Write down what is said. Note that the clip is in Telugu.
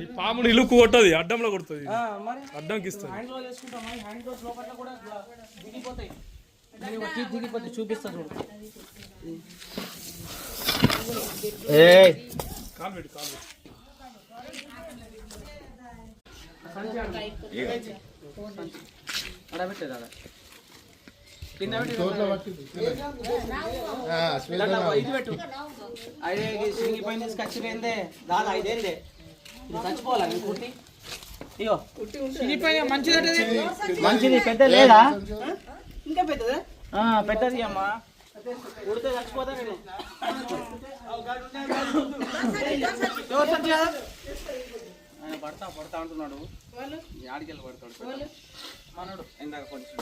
ఈ పాముని ఇల్లు కొట్టది, అడ్డంలో కొడుతుంది, అడ్డంకి ఇస్తుంది. చూపిస్తా చూడు. కాలు పెట్టి కాలు పైన తీసుకొచ్చిపోయిందే దాదా ఐదేందే చచ్చిపోవాలి కుట్టి. ఇగో మంచిది పెద్ద లేదా ఇంకా పెద్దదా? పెద్దది అమ్మా, ఉడితే చచ్చిపోతా నేను. ఆయన పడతా పడతా అంటున్నాడు, ఆడికెళ్ళి పడతాడు మనోడు. ఇందాక కొంచెం